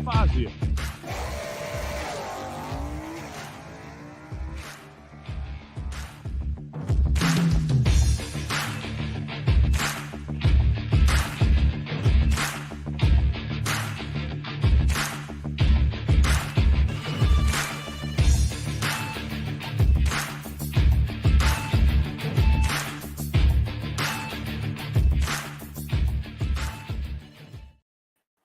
Fazio.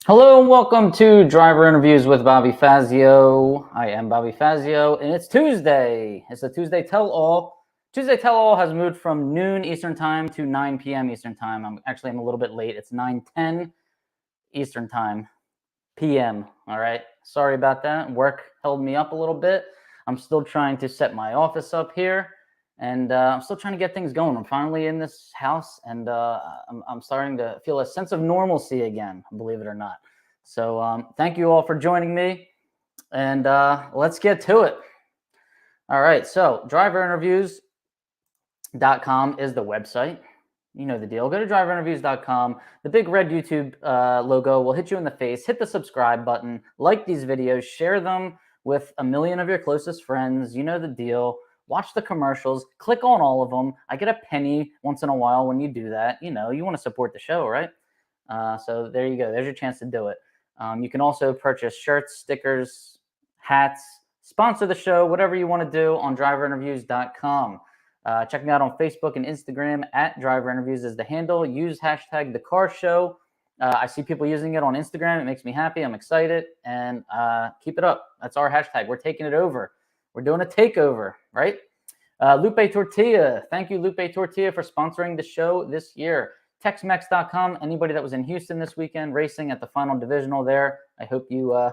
Hello and welcome to Driver Interviews with Bobby Fazio. I am Bobby Fazio, and it's Tuesday. It's the Tuesday Tell-All. Tuesday Tell-All has moved from noon Eastern Time to 9 p.m. Eastern Time. I'm a little bit late. It's 9:10 Eastern Time, p.m. All right. Sorry about that. Work held me up a little bit. I'm still trying to set my office up here, and I'm still trying to get things going. I'm finally in this house, and I'm starting to feel a sense of normalcy again, believe it or not. So thank you all for joining me, and let's get to it. All right, so driverinterviews.com is the website. You know the deal. Go to driverinterviews.com. The big red YouTube logo will hit you in the face. Hit the subscribe button. Like these videos. Share them with a million of your closest friends. You know the deal. Watch the commercials. Click on all of them. I get a penny once in a while when you do that. You know, you want to support the show, right? So there you go. There's your chance to do it. You can also purchase shirts, stickers, hats, sponsor the show, whatever you want to do on driverinterviews.com. Check me out on Facebook and Instagram at Driver Interviews is the handle. Use hashtag #TheCarShow. I see people using it on Instagram. It makes me happy. I'm excited. And keep it up. That's our hashtag. We're taking it over. We're doing a takeover, right? Lupe Tortilla. Thank you, Lupe Tortilla, for sponsoring the show this year. Texmex.com. Anybody that was in Houston this weekend racing at the final divisional there, I hope you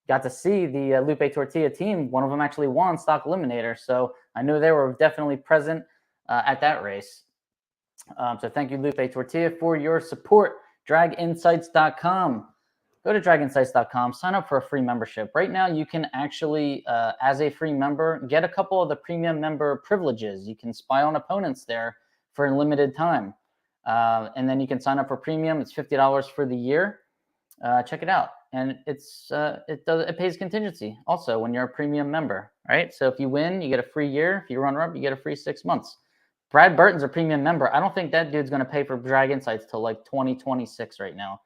got to see the Lupe Tortilla team. One of them actually won Stock Eliminator, so I know they were definitely present at that race. So thank you, Lupe Tortilla, for your support. Draginsights.com. Go to draginsights.com, sign up for a free membership. Right now, you can actually, as a free member, get a couple of the premium member privileges. You can spy on opponents there for a limited time. And then you can sign up for premium. It's $50 for the year. Check it out. And it pays contingency also when you're a premium member, right? So if you win, you get a free year. If you run up, you get a free 6 months. Brad Burton's a premium member. I don't think that dude's going to pay for Drag Insights till like 2026 right now,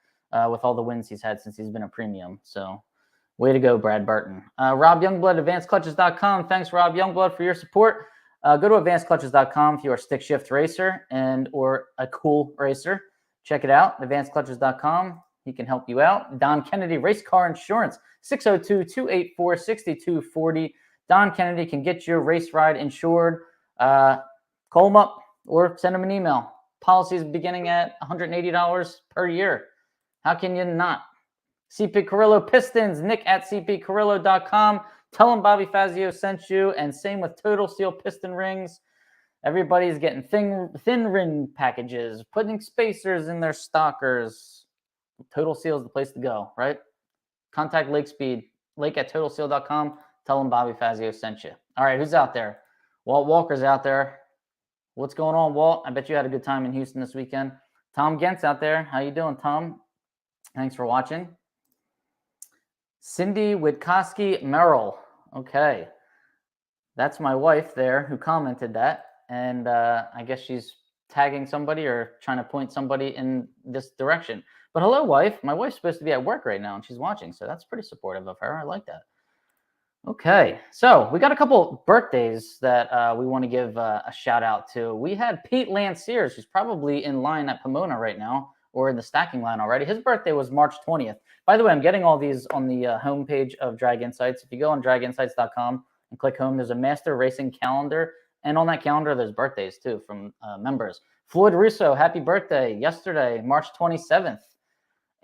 with all the wins he's had since he's been a premium. So way to go, Brad Burton. Rob Youngblood, advancedclutches.com. Thanks, Rob Youngblood, for your support. Go to advancedclutches.com if you're a stick shift racer or a cool racer. Check it out, advancedclutches.com. He can help you out. Don Kennedy, Race Car Insurance, 602-284-6240. Don Kennedy can get your race ride insured. Call him up or send him an email. Policies beginning at $180 per year. How can you not? CP Carrillo Pistons, Nick at cpcarrillo.com. Tell him Bobby Fazio sent you, and same with Total Seal Piston Rings. Everybody's getting thin ring packages, putting spacers in their stockers. Total Seal is the place to go, right? Contact Lake at totalseal.com. Tell him Bobby Fazio sent you. All right, who's out there? Walt Walker's out there. What's going on, Walt? I bet you had a good time in Houston this weekend. Tom Gent's out there. How you doing, Tom? Thanks for watching. Cindy Witkowski Merrill. Okay. That's my wife there who commented that. And I guess she's tagging somebody or trying to point somebody in this direction. But hello, wife. My wife's supposed to be at work right now, and she's watching. So that's pretty supportive of her. I like that. Okay. So we got a couple birthdays that we want to give a shout out to. We had Pete Lanciers, who's probably in line at Pomona right now, or in the stacking line already. His birthday was March 20th. By the way, I'm getting all these on the homepage of Drag Insights. If you go on draginsights.com and click home, there's a master racing calendar. And on that calendar, there's birthdays, too, from members. Floyd Russo, happy birthday yesterday, March 27th.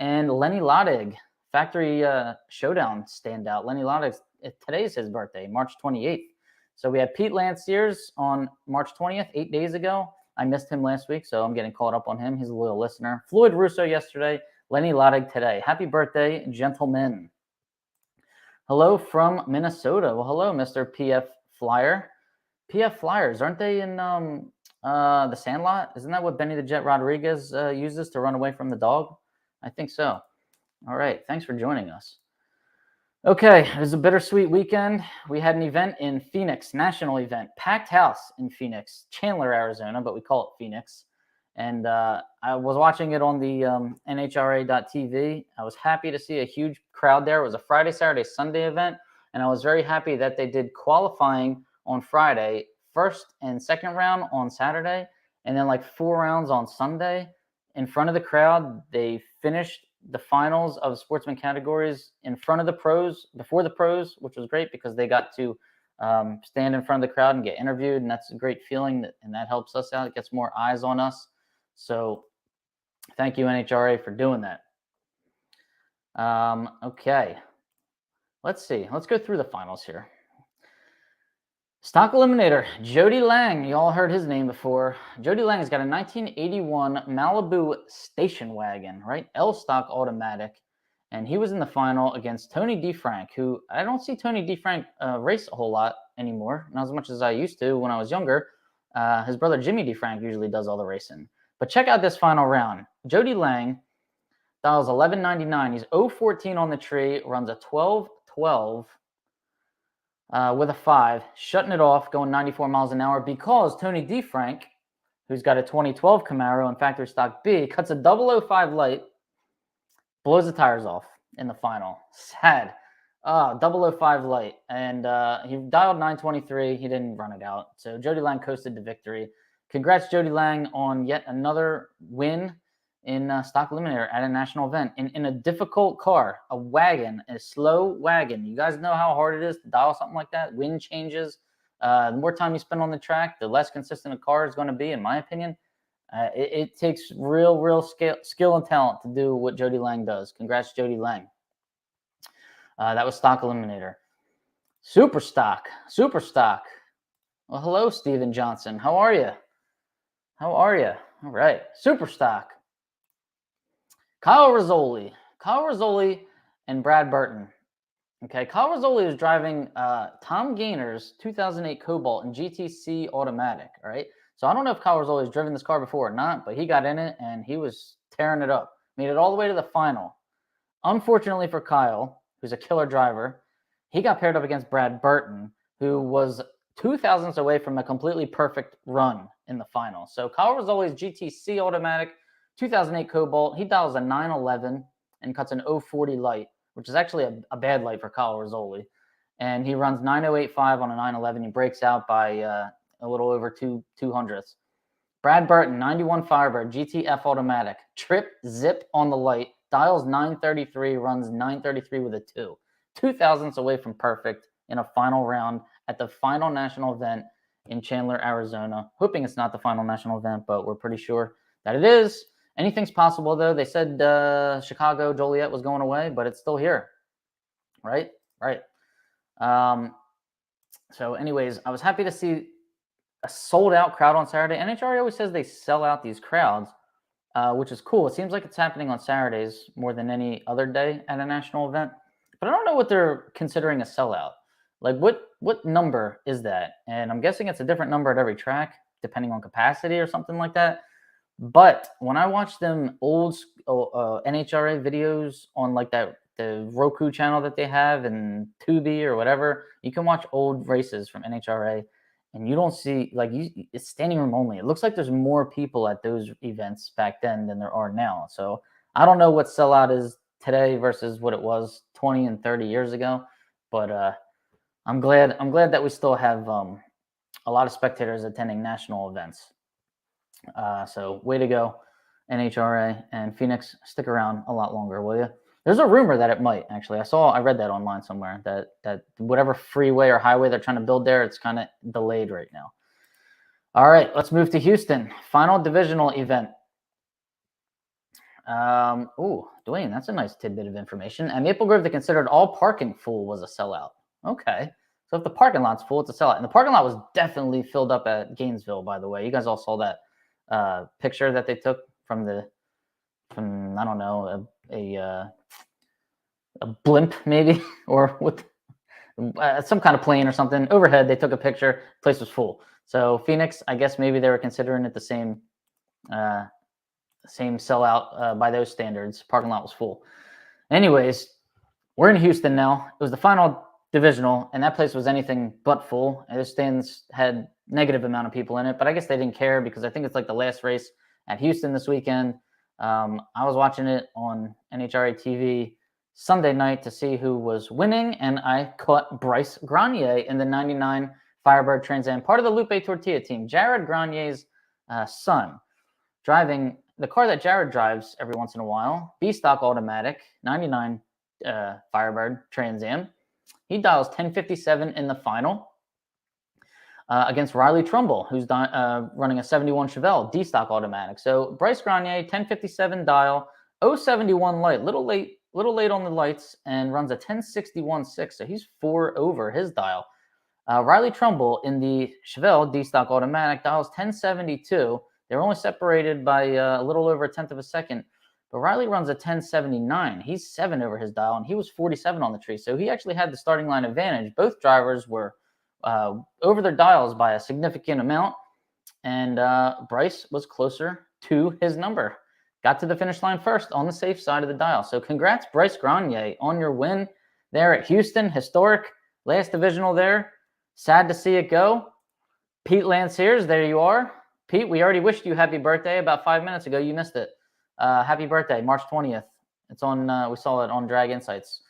And Lenny Lodig, Factory Showdown standout. Lenny Lodig, today's his birthday, March 28th. So we had Pete Lanciers on March 20th, 8 days ago. I missed him last week, so I'm getting caught up on him. He's a loyal listener. Floyd Russo yesterday, Lenny Lodig today. Happy birthday, gentlemen. Hello from Minnesota. Well, hello, Mr. PF Flyer. PF Flyers, aren't they in the Sandlot? Isn't that what Benny the Jet Rodriguez uses to run away from the dog? I think so. All right. Thanks for joining us. Okay, it was a bittersweet weekend. We had an event in Phoenix, national event, packed house in Phoenix, Chandler, Arizona, but we call it Phoenix. And I was watching it on the NHRA.TV. I was happy to see a huge crowd there. It was a Friday, Saturday, Sunday event. And I was very happy that they did qualifying on Friday, first and second round on Saturday, and then like 4 rounds on Sunday. In front of the crowd, they finished the finals of sportsman categories in front of the pros, before the pros, which was great because they got to stand in front of the crowd and get interviewed. And that's a great feeling, and that helps us out. It gets more eyes on us. So thank you, NHRA, for doing that. Okay. Let's see. Let's go through the finals here. Stock Eliminator, Jody Lang. You all heard his name before. Jody Lang has got a 1981 Malibu station wagon, right? L stock automatic. And he was in the final against Tony DeFrank, who I don't see Tony DeFrank race a whole lot anymore, not as much as I used to when I was younger. His brother Jimmy DeFrank usually does all the racing. But check out this final round. Jody Lang dials 1199. He's 014 on the tree, runs a 1212. With a 5, shutting it off, going 94 miles an hour because Tony DeFrank, who's got a 2012 Camaro in factory stock B, cuts a 005 light, blows the tires off in the final. Sad. 005 light. And he dialed 923. He didn't run it out. So Jody Lang coasted to victory. Congrats, Jody Lang, on yet another win in Stock Eliminator at a national event in a difficult car, a wagon, a slow wagon. You guys know how hard it is to dial something like that. Wind changes. The more time you spend on the track, the less consistent a car is going to be, in my opinion. It takes real skill and talent to do what Jody Lang does. Congrats, Jody Lang. That was Stock Eliminator. Super Stock. Well, hello, Steven Johnson. How are you? All right. Super Stock. Kyle Rizzoli and Brad Burton. Okay, Kyle Rizzoli is driving Tom Gaynor's 2008 Cobalt in GTC automatic, all right? So I don't know if Kyle Rizzoli has driven this car before or not, but he got in it and he was tearing it up. Made it all the way to the final. Unfortunately for Kyle, who's a killer driver, he got paired up against Brad Burton, who was 2 thousandths away from a completely perfect run in the final. So Kyle Rizzoli's GTC automatic 2008 Cobalt, he dials a 911 and cuts an 040 light, which is actually a bad light for Kyle Rizzoli. And he runs 9085 on a 911. He breaks out by a little over 200ths. Brad Burton, 91 Firebird, GTF automatic, trip, zip on the light, dials 933, runs 933 with a 2. 2 thousandths away from perfect in a final round at the final national event in Chandler, Arizona. Hoping it's not the final national event, but we're pretty sure that it is. Anything's possible, though. They said Chicago Joliet was going away, but it's still here, right? So anyways, I was happy to see a sold-out crowd on Saturday. NHRA always says they sell out these crowds, which is cool. It seems like it's happening on Saturdays more than any other day at a national event. But I don't know what they're considering a sellout. Like, what number is that? And I'm guessing it's a different number at every track, depending on capacity or something like that. But when I watch them old NHRA videos on like the Roku channel that they have and Tubi or whatever, you can watch old races from NHRA, and you don't see it's standing room only. It looks like there's more people at those events back then than there are now. So I don't know what sellout is today versus what it was 20 and 30 years ago, but I'm glad that we still have a lot of spectators attending national events. So way to go, NHRA and Phoenix. Stick around a lot longer, will you? There's a rumor that it might, actually. I read that online somewhere, that whatever freeway or highway they're trying to build there, it's kind of delayed right now. All right, let's move to Houston. Final divisional event. Dwayne, that's a nice tidbit of information. At Maple Grove, they considered all parking full was a sellout. Okay. So if the parking lot's full, it's a sellout. And the parking lot was definitely filled up at Gainesville, by the way. You guys all saw that picture that they took from I don't know, a blimp maybe, or with some kind of plane or something overhead. They took a picture. Place was full. So Phoenix, I guess maybe they were considering it the same sellout by those standards. Parking lot was full. Anyways, We're in Houston now. It was the final divisional, and that place was anything but full. And the stands had negative amount of people in it, but I guess they didn't care because I think it's like the last race at Houston this weekend. I was watching it on NHRA TV Sunday night to see who was winning, and I caught Bryce Grenier in the 99 Firebird Trans Am, part of the Lupe Tortilla team, Jared Granier's son, driving the car that Jared drives every once in a while, B-Stock Automatic, 99 Firebird Trans Am. He dials 1057 in the final against Riley Trumbull, who's running a 71 Chevelle D-Stock Automatic. So Bryce Grenier, 1057 dial, 071 light, little late on the lights, and runs a 1061.6. So he's 4 over his dial. Riley Trumbull in the Chevelle D-Stock Automatic dials 1072. They're only separated by a little over a tenth of a second. But Riley runs a 1079. He's 7 over his dial, and he was 47 on the tree. So he actually had the starting line advantage. Both drivers were over their dials by a significant amount, and Bryce was closer to his number. Got to the finish line first on the safe side of the dial. So congrats, Bryce Grenier, on your win there at Houston. Historic last divisional there. Sad to see it go. Pete Lanciers, there you are. Pete, we already wished you happy birthday about 5 minutes ago. You missed it. Happy birthday, March 20th. It's on. We saw it on Drag Insights.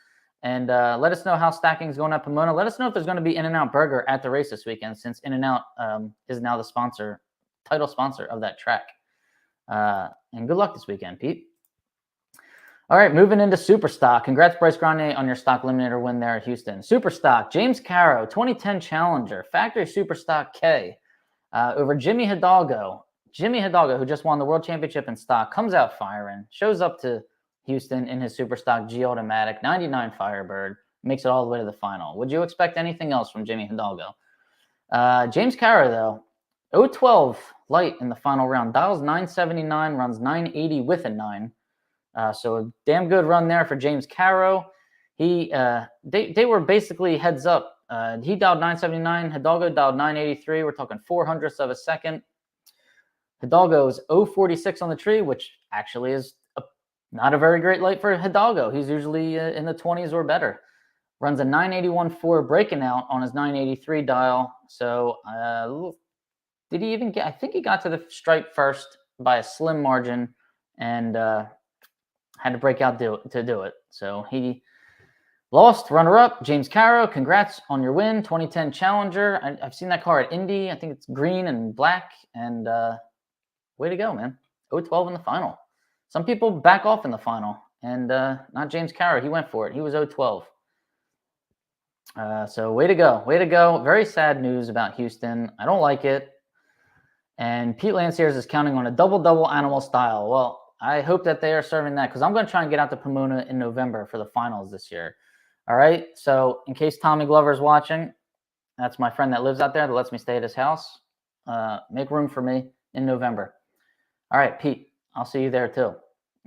And let us know how stacking's going at Pomona. Let us know if there's going to be In-N-Out Burger at the race this weekend, since In-N-Out is now the title sponsor of that track. And good luck this weekend, Pete. All right, moving into Superstock. Congrats, Bryce Grenier, on your stock eliminator win there at Houston. Superstock, James Caro, 2010 Challenger, Factory Superstock K, over Jimmy Hidalgo. Jimmy Hidalgo, who just won the World Championship in stock, comes out firing, shows up to Houston in his Superstock G Automatic, 99 Firebird, makes it all the way to the final. Would you expect anything else from Jimmy Hidalgo? James Caro, though, 012 light in the final round, dials 979, runs 980 with a 9. So a damn good run there for James Caro. They were basically heads up. He dialed 979. Hidalgo dialed 983. We're talking 0.04 of a second. Hidalgo's 046 on the tree, which actually is not a very great light for Hidalgo. He's usually in the 20s or better. Runs a 981.4, breaking out on his 983 dial. So did he even get? I think he got to the stripe first by a slim margin, and had to break out to do it. So he lost. Runner-up, James Caro. Congrats on your win, 2010 Challenger. I've seen that car at Indy. I think it's green and black. And way to go, man. 012 in the final. Some people back off in the final. And not James Caro. He went for it. He was 012. So way to go. Way to go. Very sad news about Houston. I don't like it. And Pete Lanciers is counting on a double-double animal style. Well, I hope that they are serving that, because I'm going to try and get out to Pomona in November for the finals this year. All right. So in case Tommy Glover is watching, that's my friend that lives out there that lets me stay at his house. Make room for me in November. All right, Pete, I'll see you there too.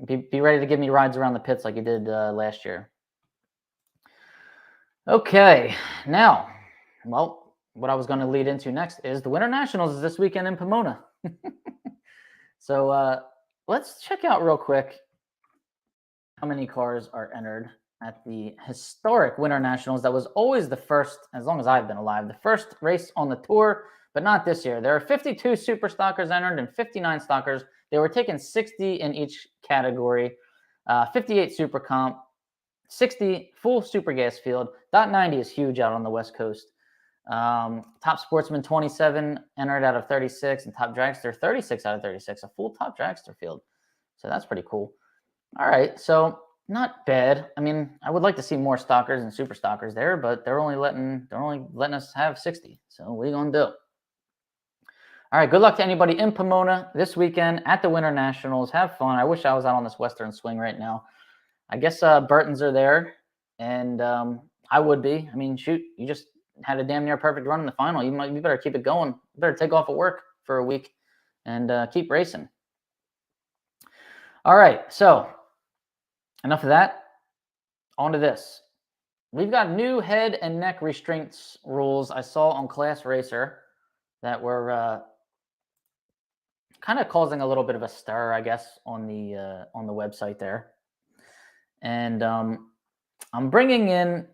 Be ready to give me rides around the pits like you did last year. Okay. Now, well, what I was going to lead into next is the Winter Nationals is this weekend in Pomona. So, let's check out real quick how many cars are entered at the historic Winter Nationals. That was always the first, as long as I've been alive, the first race on the tour, but not this year. There are 52 super stockers entered and 59 stockers. They were taking 60 in each category, 58 super comp, 60 full super gas field. .90 is huge out on the West Coast. Top Sportsman 27 entered out of 36, and Top Dragster 36 out of 36, a full Top Dragster field. So that's pretty cool. All right, so not bad. I mean, I would like to see more stockers and super stockers there, but they're only letting us have 60. So what are you gonna do? All right, good luck to anybody in Pomona this weekend at the Winter Nationals. Have fun. I wish I was out on this Western swing right now. I guess Burtons are there, and I would be. I mean, shoot, you just had a damn near perfect run in the final. You better keep it going. You better take off of work for a week and keep racing. All right, so enough of that. On to this. We've got new head and neck restraints rules I saw on Class Racer that were kind of causing a little bit of a stir, I guess, on the website there. And I'm bringing in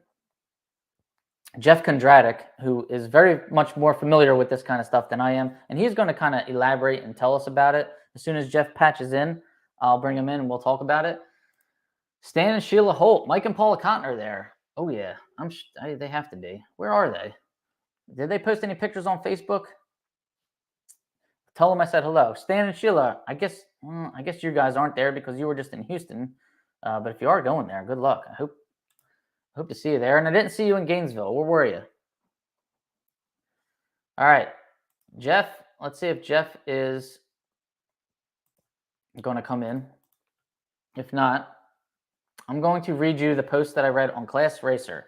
Jeff Kondratic, who is very much more familiar with this kind of stuff than I am, and he's going to kind of elaborate and tell us about it. As soon as Jeff patches in, I'll bring him in and we'll talk about it. Stan and Sheila Holt, Mike and Paula Cotton are there. Oh yeah, they have to be. Where are they? Did they post any pictures on Facebook? Tell them I said hello. Stan and Sheila, I guess you guys aren't there because you were just in Houston. But if you are going there, good luck. I hope to see you there. And I didn't see you in Gainesville. Where were you? All right, Jeff. Let's see if Jeff is going to come in. If not, I'm going to read you the post that I read on Class Racer.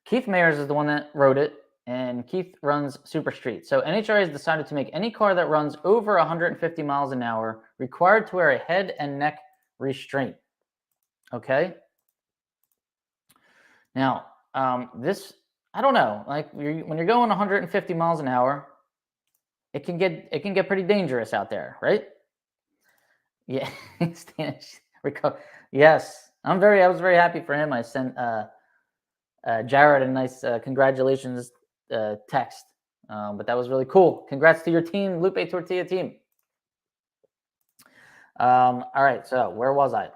Keith Mayers is the one that wrote it, and Keith runs Super Street. So NHRA has decided to make any car that runs over 150 miles an hour required to wear a head and neck restraint. Okay. Now, this, I don't know, like when you're going 150 miles an hour, it can get pretty dangerous out there, right? Yeah. Yes. I was very happy for him. I sent Jared a nice congratulations text. But that was really cool. Congrats to your team, Lupe Tortilla team. All right, so where was I?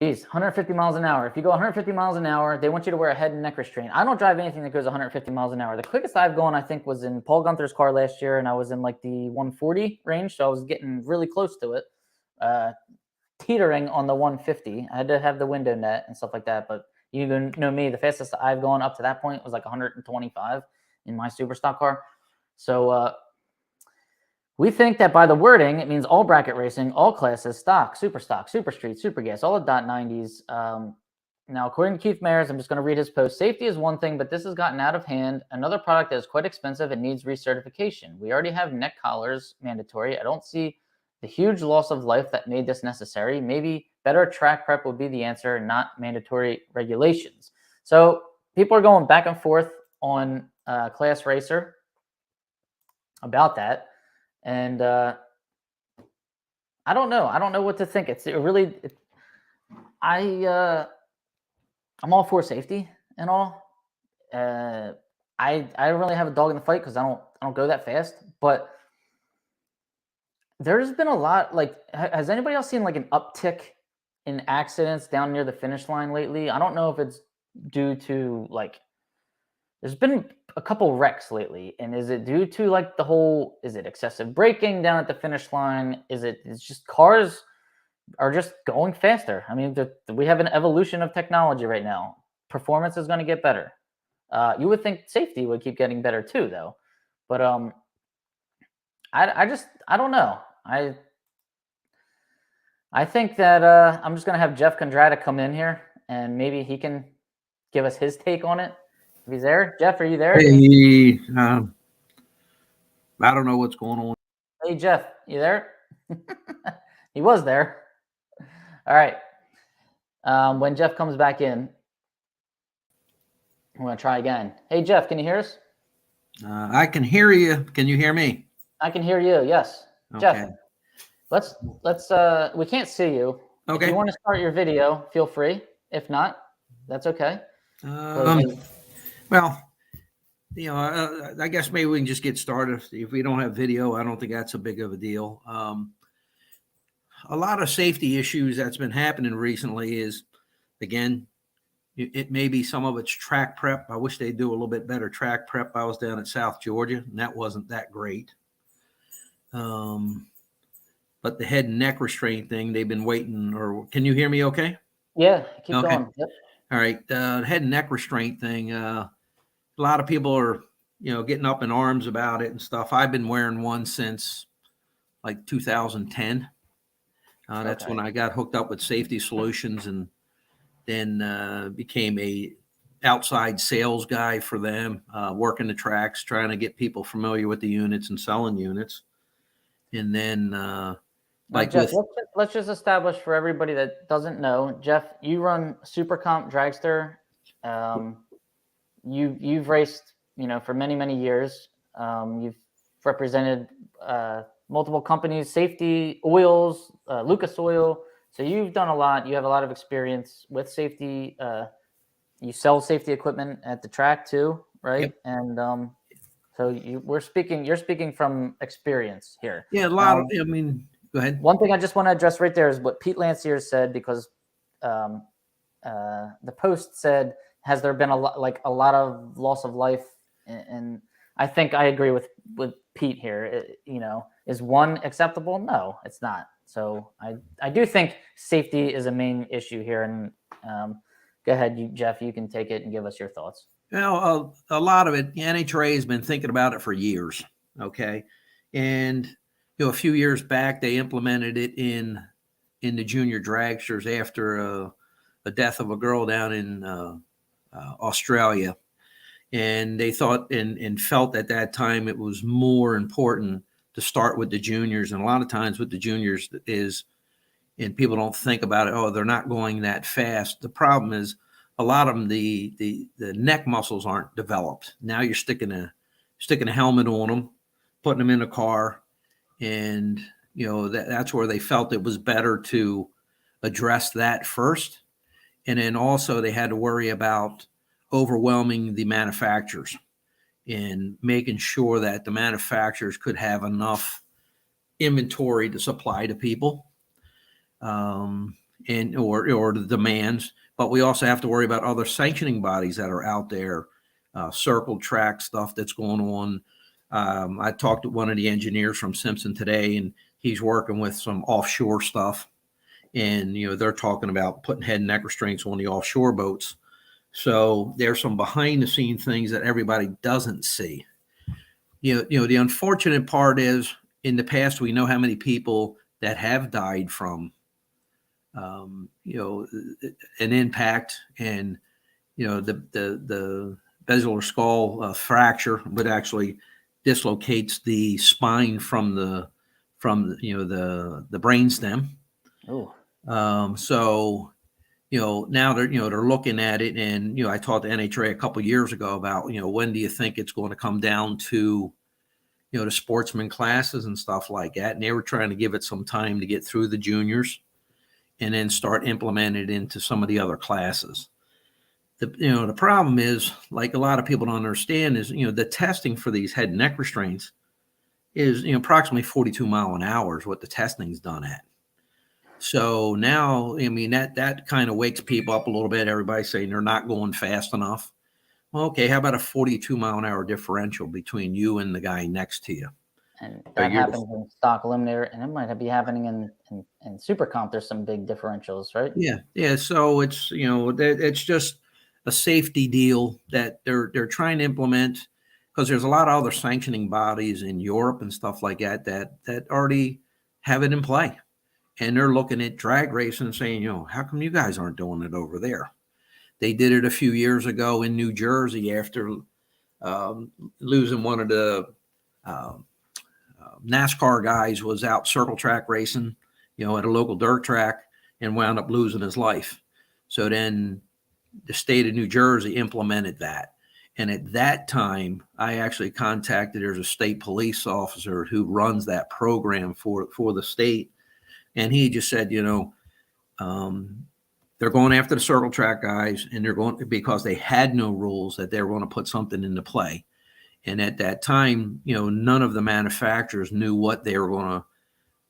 Geez, 150 miles an hour. If you go 150 miles an hour, they want you to wear a head and neck restraint. I don't drive anything that goes 150 miles an hour. The quickest I've gone, I think, was in Paul Gunther's car last year, and I was in like the 140 range, so I was getting really close to it, teetering on the 150. I had to have the window net and stuff like that, but you know me, the fastest I've gone up to that point was like 125 in my super stock car. So we think that by the wording, it means all bracket racing, all classes, stock, super street, super gas, all the .90s. Now, according to Keith Mayers, I'm just going to read his post. Safety is one thing, but this has gotten out of hand. Another product that is quite expensive and needs recertification. We already have neck collars mandatory. I don't see the huge loss of life that made this necessary. Maybe better track prep would be the answer, not mandatory regulations. So people are going back and forth on Class Racer about that. And I don't know. I don't know what to think. I'm all for safety and all. I don't really have a dog in the fight because I don't go that fast. But there's been a lot. Like, has anybody else seen like an uptick in accidents down near the finish line lately? I don't know if it's due to like. There's been a couple wrecks lately, and is it due to like is it excessive braking down at the finish line? It's just cars are just going faster. I mean, we have an evolution of technology right now. Performance is going to get better. You would think safety would keep getting better too, though. But I don't know. I think that I'm just going to have Jeff Kondratic come in here, and maybe he can give us his take on it. If he's there, Jeff, are you there? Hey, I don't know what's going on. Hey, Jeff, you there? He was there. All right. When Jeff comes back in, I'm going to try again. Hey, Jeff, can you hear us? I can hear you. Can you hear me? I can hear you. Yes. Okay. Jeff, let's we can't see you. Okay. If you want to start your video, feel free. If not, that's okay. Well, I guess maybe we can just get started. If we don't have video, I don't think that's a big of a deal. A lot of safety issues that's been happening recently is, again, it may be some of it's track prep. I wish they'd do a little bit better track prep. I was down at South Georgia, and that wasn't that great. But the head and neck restraint thing, they've been waiting. Or can you hear me okay? Yeah, keep going. Yep. All right. Head and neck restraint thing, a lot of people are, getting up in arms about it and stuff. I've been wearing one since like 2010. That's when I got hooked up with Safety Solutions and then became a outside sales guy for them, working the tracks, trying to get people familiar with the units and selling units. And then Jeff, let's just establish for everybody that doesn't know, Jeff, you run Super Comp Dragster. You've raced, for many, many years. You've represented multiple companies, Safety Oils, Lucas Oil, So you've done a lot. You have a lot of experience with safety. You sell safety equipment at the track too, right? Yep. And so you're speaking from experience here. Yeah, a lot of, Now, I mean, go ahead. one thing I just want to address right there is what Pete Lancier said, because um, the post said, has there been a lot of loss of life? And I think I agree with Pete here. Is one acceptable? No, it's not. So I do think safety is a main issue here. And go ahead, Jeff, you can take it and give us your thoughts. Well, a lot of it, the NHRA has been thinking about it for years. Okay. And, a few years back, they implemented it in the junior dragsters after the death of a girl down in Australia. And they thought and felt at that time it was more important to start with the juniors. And a lot of times with the juniors and people don't think about it, oh, they're not going that fast. The problem is a lot of them, the neck muscles aren't developed. Now you're sticking a helmet on them, putting them in a car, and that's where they felt it was better to address that first. And then also they had to worry about overwhelming the manufacturers and making sure that the manufacturers could have enough inventory to supply to people, and or the demands. But we also have to worry about other sanctioning bodies that are out there, circle track stuff that's going on. I talked to one of the engineers from Simpson today, and he's working with some offshore stuff. And, they're talking about putting head and neck restraints on the offshore boats. So there's some behind the scene things that everybody doesn't see. The unfortunate part is in the past, we know how many people that have died from, an impact, and, the basilar skull fracture, but actually dislocates the spine from the brainstem. Oh, So, now they're looking at it, and, I talked to NHRA a couple of years ago about, when do you think it's going to come down to, the sportsman classes and stuff like that. And they were trying to give it some time to get through the juniors and then start implementing it into some of the other classes. The problem is, like a lot of people don't understand, is, the testing for these head and neck restraints is, approximately 42 mile an hour is what the testing's done at. So now, I mean, that kind of wakes people up a little bit. Everybody's saying they're not going fast enough. Well, okay, how about a 42 mile an hour differential between you and the guy next to you? and that happens in stock eliminator, and it might be happening in super comp. There's some big differentials, right? Yeah. So it's it's just a safety deal that they're trying to implement, because there's a lot of other sanctioning bodies in Europe and stuff like that already have it in play, and they're looking at drag racing and saying, how come you guys aren't doing it over there? They did it a few years ago in New Jersey after losing one of the NASCAR guys was out circle track racing, at a local dirt track, and wound up losing his life. So then the state of New Jersey implemented that. And at that time, I actually contacted, there's a state police officer who runs that program for the state. And he just said, they're going after the circle track guys, and they're going because they had no rules that they were going to put something into play. And at that time, none of the manufacturers knew what they were going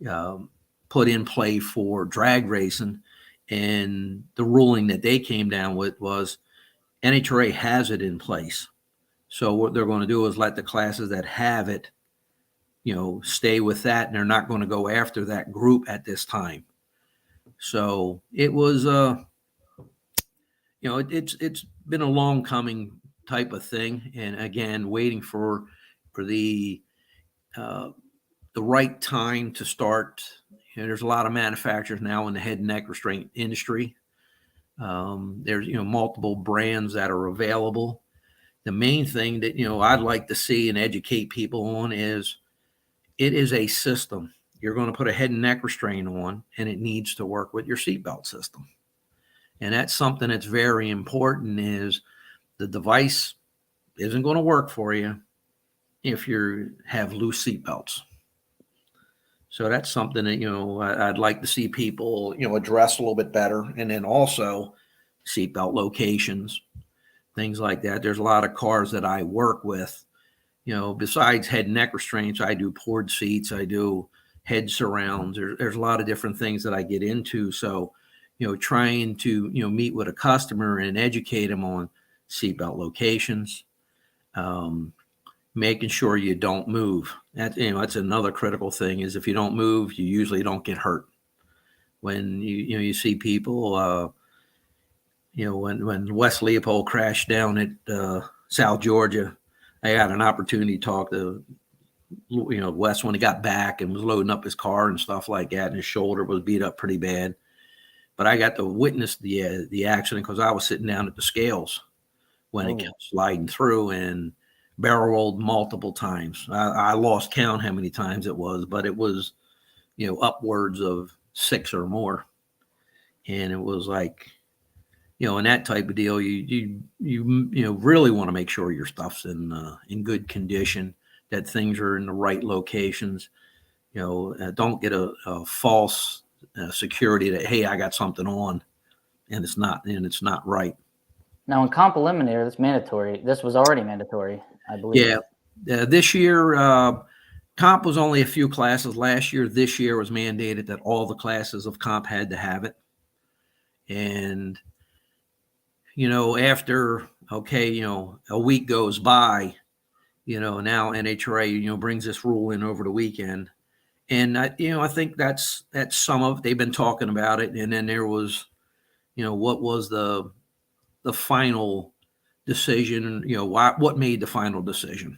to put in play for drag racing. And the ruling that they came down with was NHRA has it in place. So what they're going to do is let the classes that have it, stay with that, and they're not going to go after that group at this time. So it was, it's been a long coming type of thing, and again, waiting for the right time to start. There's a lot of manufacturers now in the head and neck restraint industry. There's multiple brands that are available. The main thing that I'd like to see and educate people on is it is a system. You're going to put a head and neck restraint on, and it needs to work with your seatbelt system. And that's something that's very important, is the device isn't going to work for you if you have loose seatbelts. So that's something that, I'd like to see people, address a little bit better. And then also seatbelt locations, things like that. There's a lot of cars that I work with, besides head and neck restraints, I do poured seats, I do head surrounds. There's a lot of different things that I get into. So, trying to, meet with a customer and educate them on seatbelt locations, making sure you don't move. That's another critical thing is if you don't move, you usually don't get hurt. When you see people, when West Leopold crashed down at South Georgia, I had an opportunity to talk to, Wes when he got back and was loading up his car and stuff like that, and his shoulder was beat up pretty bad. But I got to witness the accident because I was sitting down at the scales when it kept sliding through and barrel rolled multiple times. I lost count how many times it was, but it was, upwards of 6 or more. And it was like, in that type of deal, you really want to make sure your stuff's in good condition, that things are in the right locations. Don't get a false security that, hey, I got something on, and it's not right. Now, in comp eliminator, that's mandatory. This was already mandatory, I believe. Yeah, this year comp was only a few classes last year. This year was mandated that all the classes of comp had to have it, and after a week goes by, now NHRA brings this rule in over the weekend, and I think that's some of they've been talking about it, and then there was what was the final decision, what made the final decision,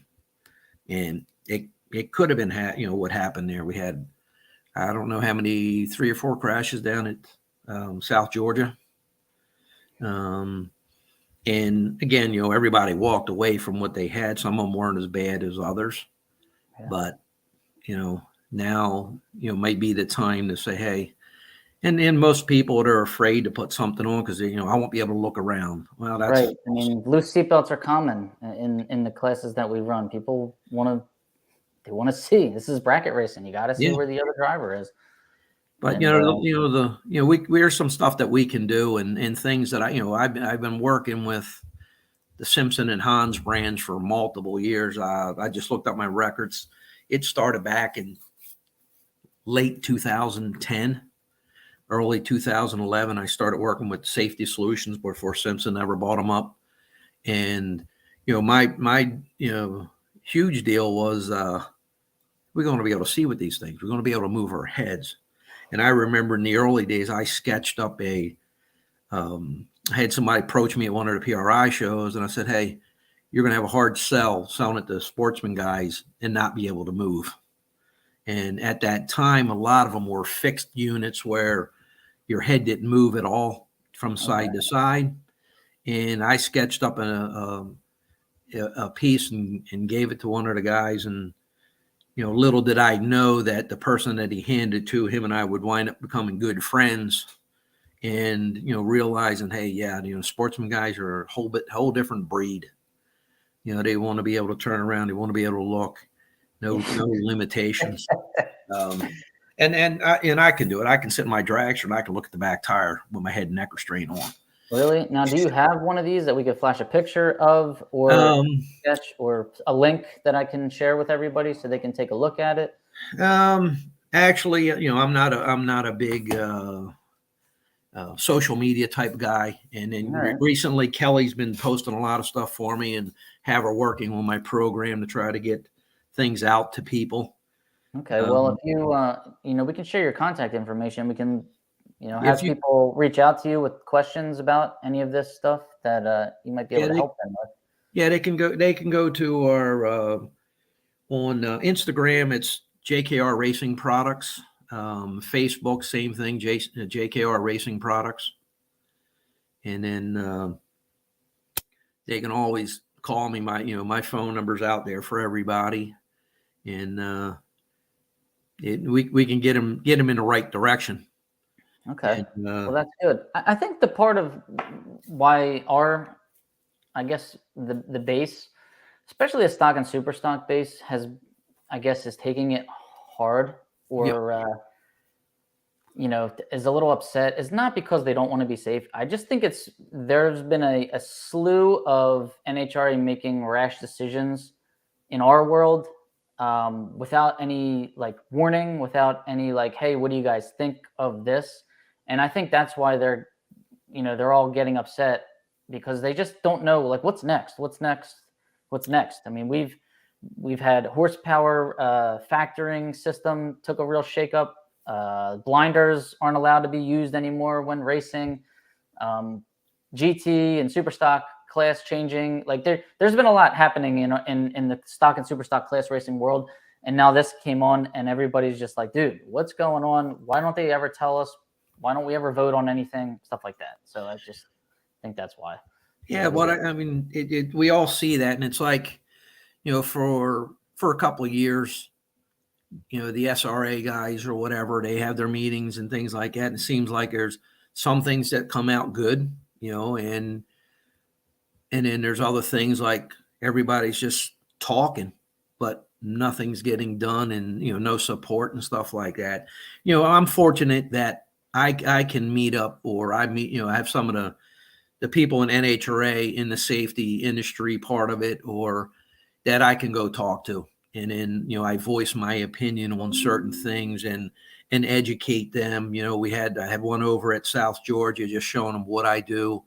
and it could have been what happened there. We had, I don't know how many, 3 or 4 crashes down at South Georgia. And again, everybody walked away from what they had. Some of them weren't as bad as others, but now might be the time to say, hey, and most people are afraid to put something on because I won't be able to look around. Well, that's right. I mean, loose seatbelts are common in the classes that we run. People want to see. This is bracket racing. You got to see where the other driver is. But there's some stuff that we can do and things that I've been working with the Simpson and Hans brands for multiple years. I just looked up my records. It started back in late 2010, early 2011. I started working with Safety Solutions before Simpson ever bought them up. And my huge deal was we're going to be able to see with these things. We're going to be able to move our heads. And I remember in the early days, I sketched up I had somebody approach me at one of the PRI shows, and I said, hey, you're going to have a hard sell selling it to sportsman guys and not be able to move. And at that time, a lot of them were fixed units where your head didn't move at all from side to side. And I sketched up a piece and gave it to one of the guys. And, little did I know that the person that he handed to, him and I would wind up becoming good friends. And realizing, hey, sportsman guys are a whole different breed. They want to be able to turn around, they want to be able to look, no limitations. And I can do it. I can sit in my dragster and I can look at the back tire with my head and neck restraint on. Really? Now, do you have one of these that we could flash a picture of, or sketch, or a link that I can share with everybody so they can take a look at it? Actually, I'm not a big social media type guy. And then recently Kelly's been posting a lot of stuff for me and have her working on my program to try to get things out to people. Okay. Well, if you, we can share your contact information. We can, have people reach out to you with questions about any of this stuff that you might be able to help them with. Yeah, they can go to our, on Instagram, it's JKR Racing Products. Facebook, same thing, JKR Racing Products. And then they can always call me. My phone number's out there for everybody, and we can get them in the right direction. Okay, well, that's good. I think the part of why the base, especially a stock and super stock base, is taking it hard or is a little upset is not because they don't want to be safe. I just think there's been a slew of NHRA making rash decisions in our world without any warning, without any hey, what do you guys think of this? And I think that's why they're all getting upset, because they just don't know what's next. I mean, we've had horsepower factoring system took a real shakeup. Blinders aren't allowed to be used anymore when racing. GT and super stock class changing. There's been a lot happening in the stock and super stock class racing world. And now this came on, and everybody's just like, dude, what's going on? Why don't they ever tell us? Why don't we ever vote on anything? Stuff like that. So I just think that's why. Yeah, I mean, we all see that, and it's like, for a couple of years, the SRA guys or whatever, they have their meetings and things like that. And it seems like there's some things that come out good, and then there's other things like everybody's just talking, but nothing's getting done, and, no support and stuff like that. I'm fortunate that I can meet up, or I have some of the people in NHRA in the safety industry part of it, or that I can go talk to. And then, I voice my opinion on certain things and educate them. I had one over at South Georgia, just showing them what I do.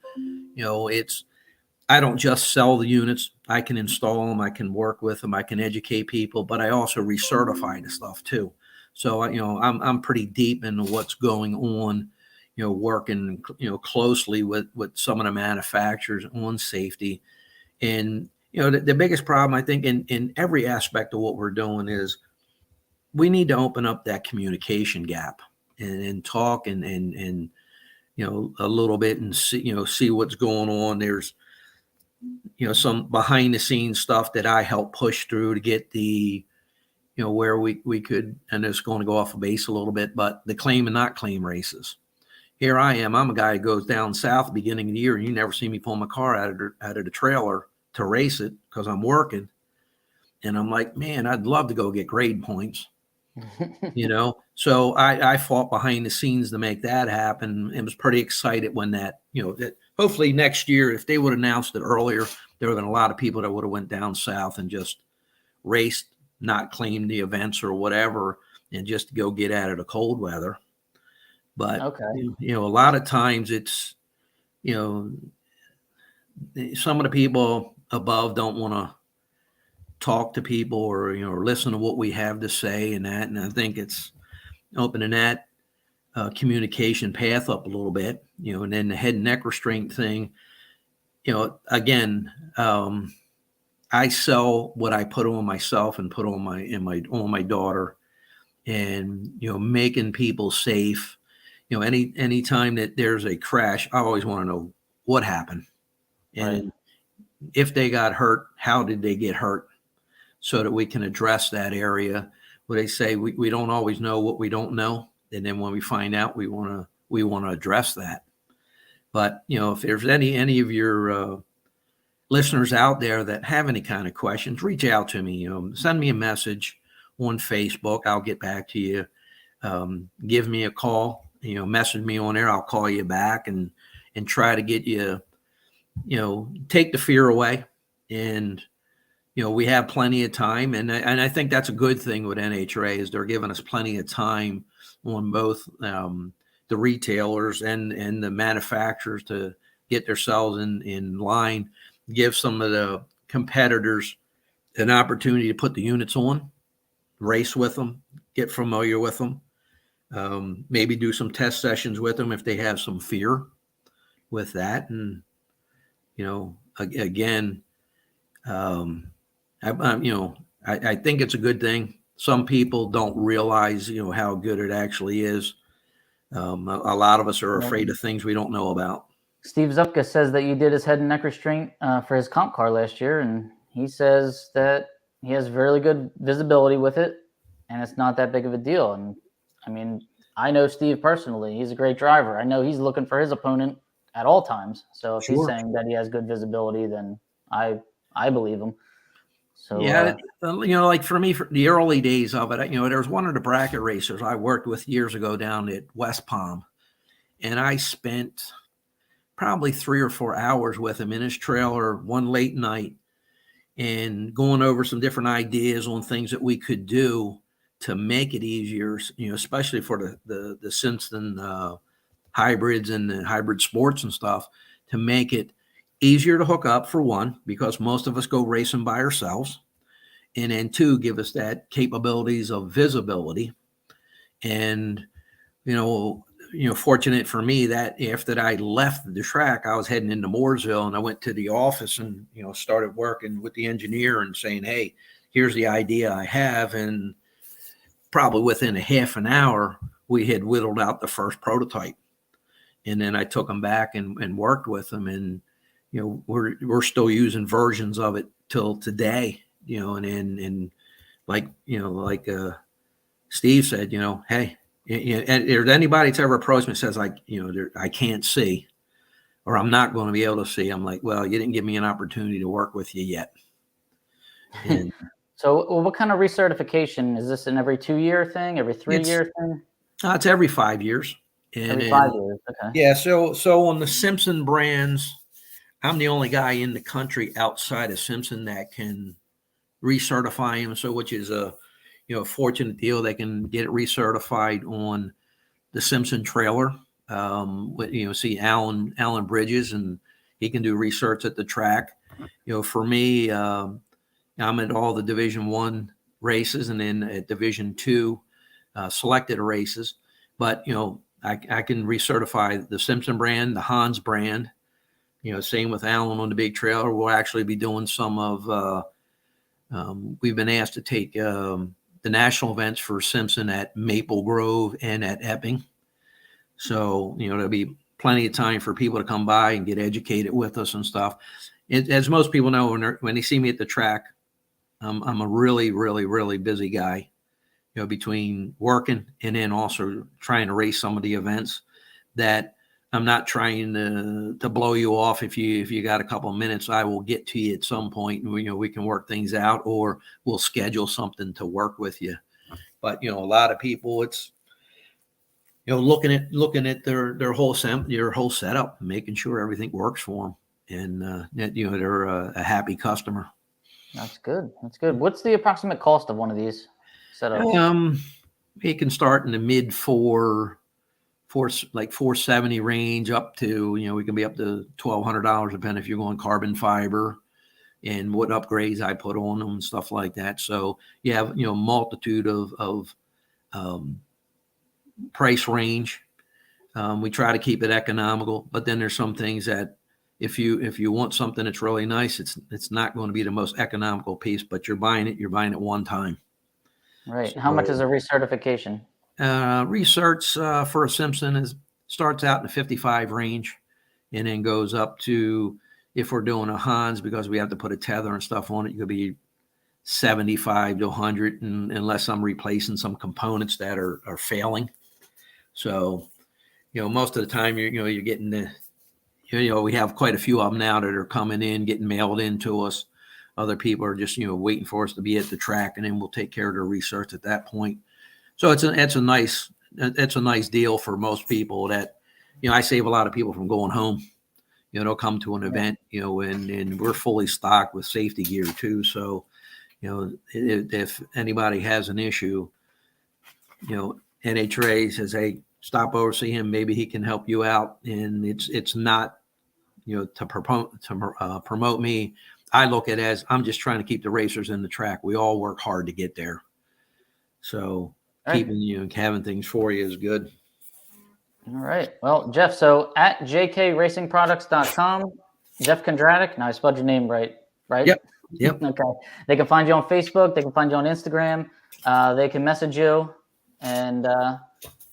I don't just sell the units. I can install them. I can work with them. I can educate people, but I also recertify the stuff too. So, I'm pretty deep into what's going on, working, closely with some of the manufacturers on safety. And, the biggest problem, I think, in every aspect of what we're doing is we need to open up that communication gap and talk and a little bit and see what's going on. There's, some behind the scenes stuff that I help push through to get the, where we could, and it's going to go off of base a little bit, but the claim and not claim races. Here I am. I'm a guy who goes down south at the beginning of the year, and you never see me pull my car out of the trailer to race it because I'm working. And I'm like, man, I'd love to go get grade points, So I fought behind the scenes to make that happen, and was pretty excited when that hopefully next year, if they would have announced it earlier, there would have been a lot of people that would have went down south and just raced, not claimed the events or whatever, and just to go get out of the cold weather. But, a lot of times it's, some of the people above don't want to talk to people or, listen to what we have to say and that. And I think it's opening that communication path up a little bit, and then the head and neck restraint thing, again, I sell what I put on myself and put on my daughter, and, making people safe. Any time that there's a crash, I always want to know what happened. And if they got hurt, how did they get hurt, so that we can address that area. Where they say we don't always know what we don't know. And then when we find out, we want to address that. But, if there's any of your listeners out there that have any kind of questions, reach out to me. Send me a message on Facebook. I'll get back to you. Give me a call. Message me on there. I'll call you back and try to get you, take the fear away. And, we have plenty of time. And I think that's a good thing with NHRA is they're giving us plenty of time on both the retailers and the manufacturers to get themselves in line, give some of the competitors an opportunity to put the units on, race with them, get familiar with them, maybe do some test sessions with them if they have some fear with that. And, again, I think it's a good thing. Some people don't realize, how good it actually is. A lot of us are afraid of things we don't know about. Steve Zupka says that you did his head and neck restraint for his comp car last year, and he says that he has very good visibility with it, and it's not that big of a deal. And I mean, I know Steve personally. He's a great driver. I know he's looking for his opponent at all times. So if he's saying that he has good visibility, then I believe him. So, Yeah, like for me, for the early days of it, there was one of the bracket racers I worked with years ago down at West Palm, and I spent probably 3 or 4 hours with him in his trailer one late night and going over some different ideas on things that we could do to make it easier, especially for the Simpson hybrids and the hybrid sports and stuff, to make it easier to hook up, for one, because most of us go racing by ourselves, and then two, give us that capabilities of visibility. And fortunate for me that after I left the track, I was heading into Mooresville, and I went to the office and started working with the engineer and saying, hey, here's the idea I have. And probably within a half an hour, we had whittled out the first prototype. And then I took them back and worked with them, and we're still using versions of it till today. And like Steve said, hey, and there's anybody that's ever approached me and says, like, I can't see, or I'm not going to be able to see. I'm like, well, you didn't give me an opportunity to work with you yet. And so what kind of recertification is this? An every 2-year thing, every 3-year thing? It's every 5 years. And every 5 years. Okay. Yeah. So on the Simpson brands, I'm the only guy in the country outside of Simpson that can recertify them. So, which is a fortunate deal. They can get it recertified on the Simpson trailer. See Alan Bridges, and he can do research at the track. For me, I'm at all the Division I races, and then at Division II selected races. But I can recertify the Simpson brand, the Hans brand. Same with Alan on the big trailer. We'll actually be doing some of. We've been asked to take the national events for Simpson at Maple Grove and at Epping. So, there'll be plenty of time for people to come by and get educated with us and stuff. As most people know, when they see me at the track, I'm a really, really, really busy guy, between working and then also trying to race some of the events, that I'm not trying to blow you off. If you got a couple of minutes, I will get to you at some point, and we can work things out, or we'll schedule something to work with you. But a lot of people, it's looking at their whole setup, making sure everything works for them, and that they're a happy customer. That's good. That's good. What's the approximate cost of one of these setups? It can start in the mid 470 range up to, we can be up to $1,200, depending if you're going carbon fiber and what upgrades I put on them and stuff like that. So you have, multitude of price range. We try to keep it economical, but then there's some things that if you want something that's really nice, it's not going to be the most economical piece, but you're buying it one time. Right. So, how much is a recertification? Research for a Simpson starts out in the 55 range, and then goes up to, if we're doing a Hans, because we have to put a tether and stuff on it, you could be 75 to 100, and unless I'm replacing some components that are failing. So, most of the time you're getting the, we have quite a few of them now that are coming in, getting mailed in to us. Other people are just, waiting for us to be at the track, and then we'll take care of their research at that point. So it's a nice deal for most people that, I save a lot of people from going home. They'll come to an event, and we're fully stocked with safety gear too. So, if anybody has an issue, NHRA says, hey, stop over, see him. Maybe he can help you out. And it's not, to promote me. I look at it as, I'm just trying to keep the racers in the track. We all work hard to get there. So keeping you and having things for you is good. All right. Well, Jeff, so at jkracingproducts.com, Jeff Kondratik. Now I spelled your name right? Yep. Okay. They can find you on Facebook. They can find you on Instagram. They can message you, and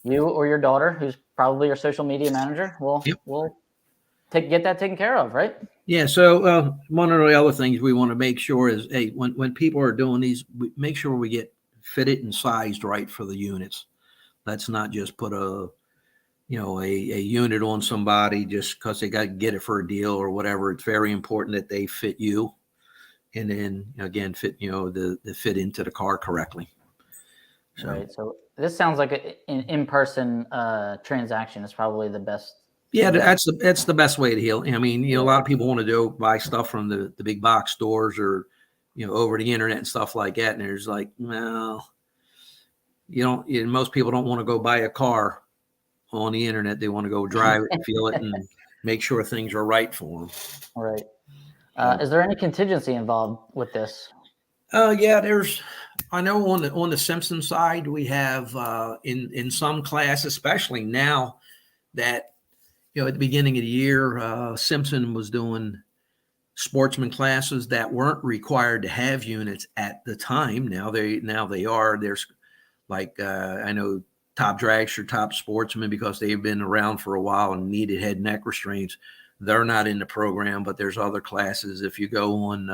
you or your daughter, who's probably your social media manager, will get that taken care of, right? Yeah. So one of the other things we want to make sure is, hey, when people are doing these, we make sure we get fitted and sized right for the units. Let's not just put a unit on somebody just because they got to get it for a deal or whatever. It's very important that they fit you. and then again fit the fit into the car correctly. So. Right. So this sounds like an in-person transaction is probably the best. Yeah, that's the best way to heal. I mean, a lot of people want to go buy stuff from the big box stores or, over the internet and stuff like that. And there's like, well, most people don't want to go buy a car on the internet. They want to go drive it and feel it and make sure things are right for them. Right. Is there any contingency involved with this? Yeah, I know on the Simpson side, we have in some class, especially now that, at the beginning of the year, Simpson was doing sportsman classes that weren't required to have units at the time. Now they are. There's like I know top dragster, top sportsmen, because they've been around for a while and needed head and neck restraints. They're not in the program, but there's other classes. If you go on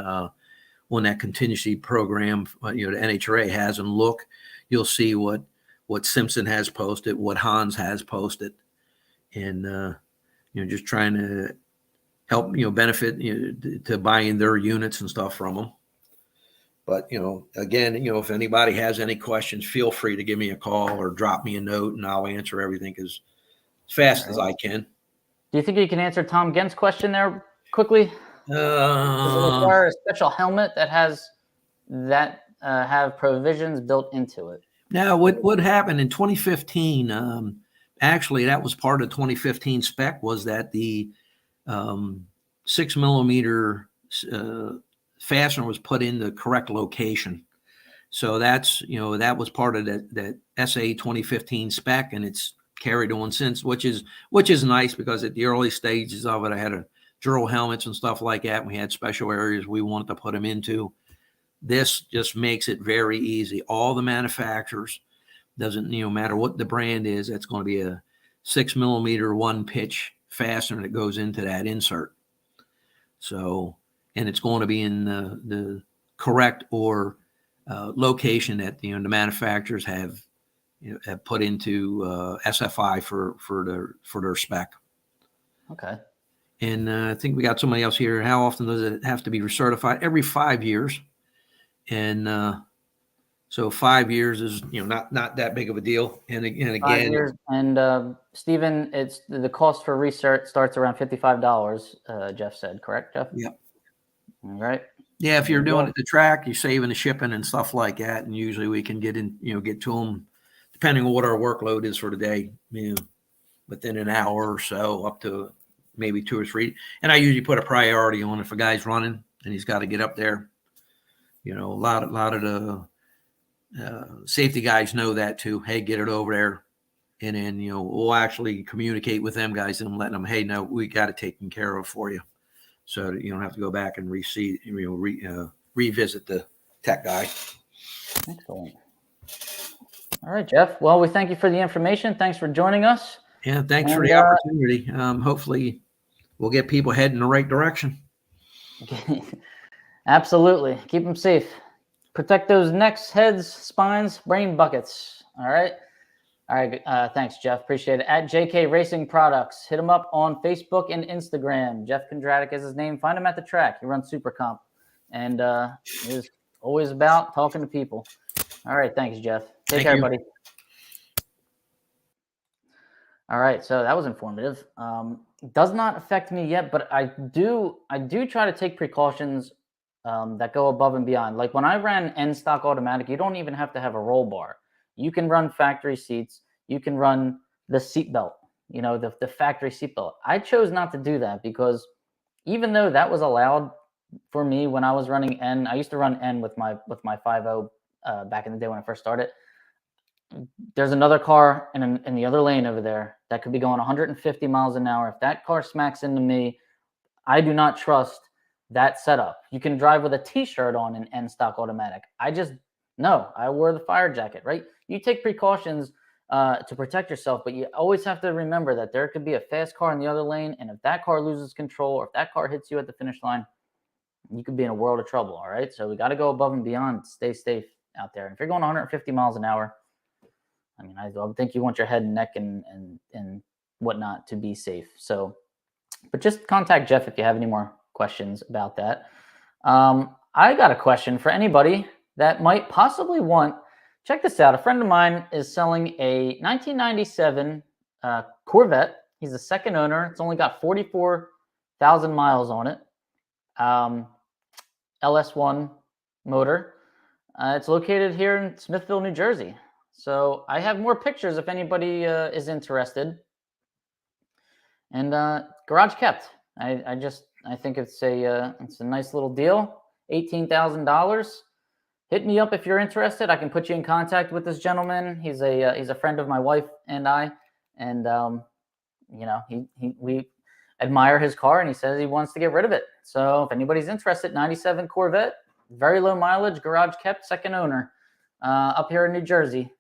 that contingency program, the NHRA has, and look, you'll see what Simpson has posted, what Hans has posted, and just trying to help, benefit, to buying their units and stuff from them. But, again, if anybody has any questions, feel free to give me a call or drop me a note, and I'll answer everything as fast as I can. Do you think you can answer Tom Gent's question there quickly? Does it require a special helmet that has have provisions built into it? Now, what happened in 2015? Actually, that was part of 2015 spec, was that the 6 millimeter fastener was put in the correct location. So that's, that was part of that SA 2015 spec, and it's carried on since, which is nice, because at the early stages of it, I had to drill helmets and stuff like that. We had special areas we wanted to put them into. This just makes it very easy. All the manufacturers, doesn't matter what the brand is, that's going to be a 6 millimeter one pitch fastener that goes into that insert. So, and it's going to be in the correct or location that the manufacturers have have put into SFI for their spec. Okay. And I think we got somebody else here. How often does it have to be recertified? Every 5 years. And so 5 years is not that big of a deal. And again, 5 years. And Stephen, it's the cost for recert starts around $55. Jeff said, correct, Jeff? Yep. All right. Yeah, if you're doing it at the track, you're saving the shipping and stuff like that. And usually we can get to them, depending on what our workload is for the day, within an hour or so, up to maybe 2 or 3. And I usually put a priority on if a guy's running and he's got to get up there. A lot of the safety guys know that too. Hey, get it over there. And then, we'll actually communicate with them guys and letting them, hey, no, we got it taken care of for you. So that you don't have to go back and revisit the tech guy. Excellent. All right, Jeff. Well, we thank you for the information. Thanks for joining us. Yeah, thanks for the opportunity. Hopefully we'll get people heading in the right direction. Absolutely. Keep them safe. Protect those necks, heads, spines, brain buckets. All right. All right. Thanks, Jeff. Appreciate it. At JK Racing Products. Hit him up on Facebook and Instagram. Jeff Kondratic is his name. Find him at the track. He runs Super Comp. And is always about talking to people. All right. Thanks, Jeff. Take care, buddy. All right. So that was informative. Does not affect me yet, but I do try to take precautions that go above and beyond. Like when I ran N stock automatic, you don't even have to have a roll bar. You can run factory seats. You can run the seatbelt, the factory seatbelt. I chose not to do that because even though that was allowed for me when I was running N, I used to run N with my 5.0 back in the day when I first started. There's another car in the other lane over there that could be going 150 miles an hour. If that car smacks into me, I do not trust that setup. You can drive with a T-shirt on an N stock automatic. I wore the fire jacket, right? You take precautions to protect yourself, but you always have to remember that there could be a fast car in the other lane, and if that car loses control or if that car hits you at the finish line, you could be in a world of trouble, all right? So we got to go above and beyond, stay safe out there. And if you're going 150 miles an hour, I mean, I would think you want your head and neck and whatnot to be safe. So, but just contact Jeff if you have any more questions about that. I got a question for anybody that might possibly want. Check this out. A friend of mine is selling a 1997 Corvette. He's the second owner. It's only got 44,000 miles on it. LS1 motor. It's located here in Smithville, New Jersey. So I have more pictures if anybody is interested. And garage kept. I think it's a nice little deal. $18,000. Hit me up if you're interested. I can put you in contact with this gentleman. He's a friend of my wife and I, and we admire his car, and he says he wants to get rid of it. So if anybody's interested, 97 Corvette, very low mileage, garage kept, second owner, up here in New Jersey.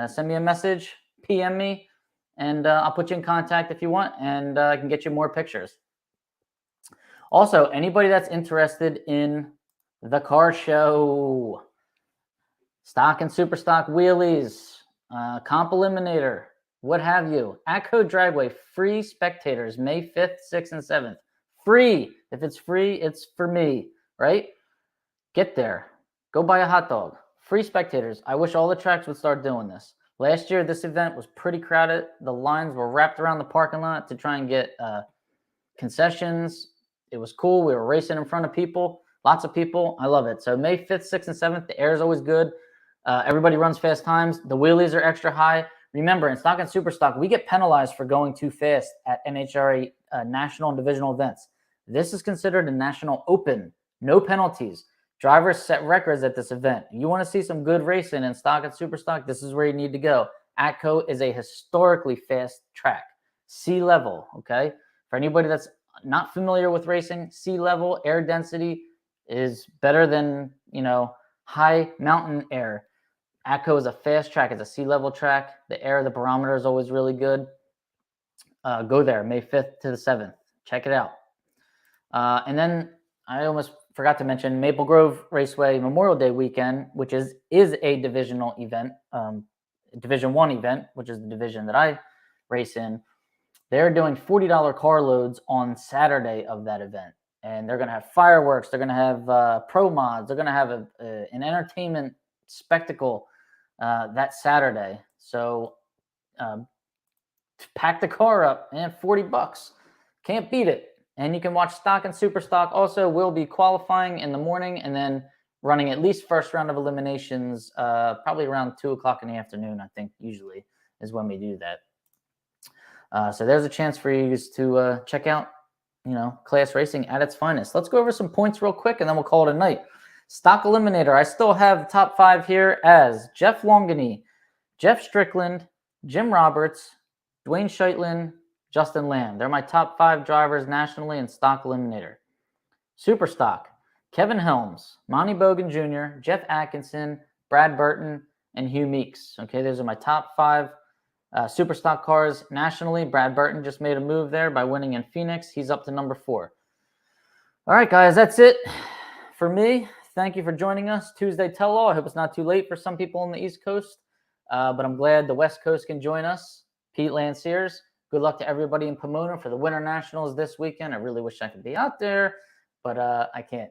Send me a message, PM me, and I'll put you in contact if you want, and I can get you more pictures. Also, anybody that's interested in the car show, stock and super stock wheelies, comp eliminator, what have you, ATCO Dragway, free spectators, May 5th, 6th, and 7th. Free. If it's free, it's for me, right? Get there. Go buy a hot dog. Free spectators. I wish all the tracks would start doing this. Last year, this event was pretty crowded. The lines were wrapped around the parking lot to try and get concessions. It was cool. We were racing in front of people. Lots of people. I love it. So May 5th, 6th, and 7th, the air is always good. Everybody runs fast times. The wheelies are extra high. Remember, in stock and super stock, we get penalized for going too fast at NHRA national and divisional events. This is considered a national open. No penalties. Drivers set records at this event. You want to see some good racing in stock and super stock, this is where you need to go. ATCO is a historically fast track. Sea level, okay? For anybody that's not familiar with racing, sea level, air density is better than, high mountain air. ATCO is a fast track. It's a sea level track. The air, the barometer is always really good. Go there, May 5th to the 7th. Check it out. And then I almost forgot to mention Maple Grove Raceway Memorial Day weekend, which is a divisional event, Division 1 event, which is the division that I race in. They're doing $40 car loads on Saturday of that event. And they're going to have fireworks. They're going to have pro mods. They're going to have an entertainment spectacle that Saturday. So pack the car up, and $40. Can't beat it. And you can watch stock and super stock. Also, we'll be qualifying in the morning and then running at least first round of eliminations, probably around 2 o'clock in the afternoon, I think usually is when we do that. So there's a chance for you to check out, class racing at its finest. Let's go over some points real quick, and then we'll call it a night. Stock eliminator. I still have the top 5 here as Jeff Longany, Jeff Strickland, Jim Roberts, Dwayne Scheitlin, Justin Lamb. They're my top 5 drivers nationally in stock eliminator. Super stock. Kevin Helms, Monty Bogan Jr., Jeff Atkinson, Brad Burton, and Hugh Meeks. Okay, those are my top 5 super stock cars nationally. Brad Burton just made a move there by winning in Phoenix. He's up to number 4. All right, guys, that's it for me. Thank you for joining us. Tuesday Tell-All. I hope it's not too late for some people on the East Coast, but I'm glad the West Coast can join us. Pete Lanciers, good luck to everybody in Pomona for the Winter Nationals this weekend. I really wish I could be out there, but I can't.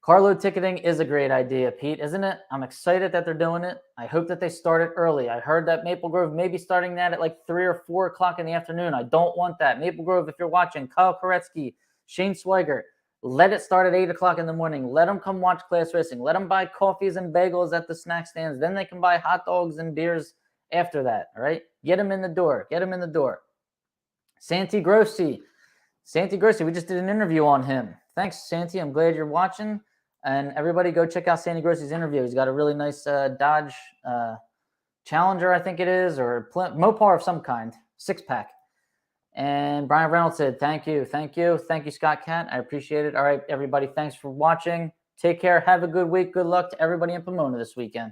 Carload ticketing is a great idea, Pete, isn't it? I'm excited that they're doing it. I hope that they start it early. I heard that Maple Grove may be starting that at like 3 or 4 o'clock in the afternoon. I don't want that. Maple Grove, if you're watching, Kyle Koretsky, Shane Swigert, let it start at 8 o'clock in the morning. Let them come watch class racing. Let them buy coffees and bagels at the snack stands. Then they can buy hot dogs and beers after that, all right? Get them in the door. Get them in the door. Santi Grossi, we just did an interview on him. Thanks, Santi. I'm glad you're watching. And everybody go check out Santi Grossi's interview. He's got a really nice Dodge Challenger, I think it is, or Mopar of some kind, 6-pack. And Brian Reynolds said, thank you, Scott Cat. I appreciate it. All right, everybody, thanks for watching. Take care. Have a good week. Good luck to everybody in Pomona this weekend.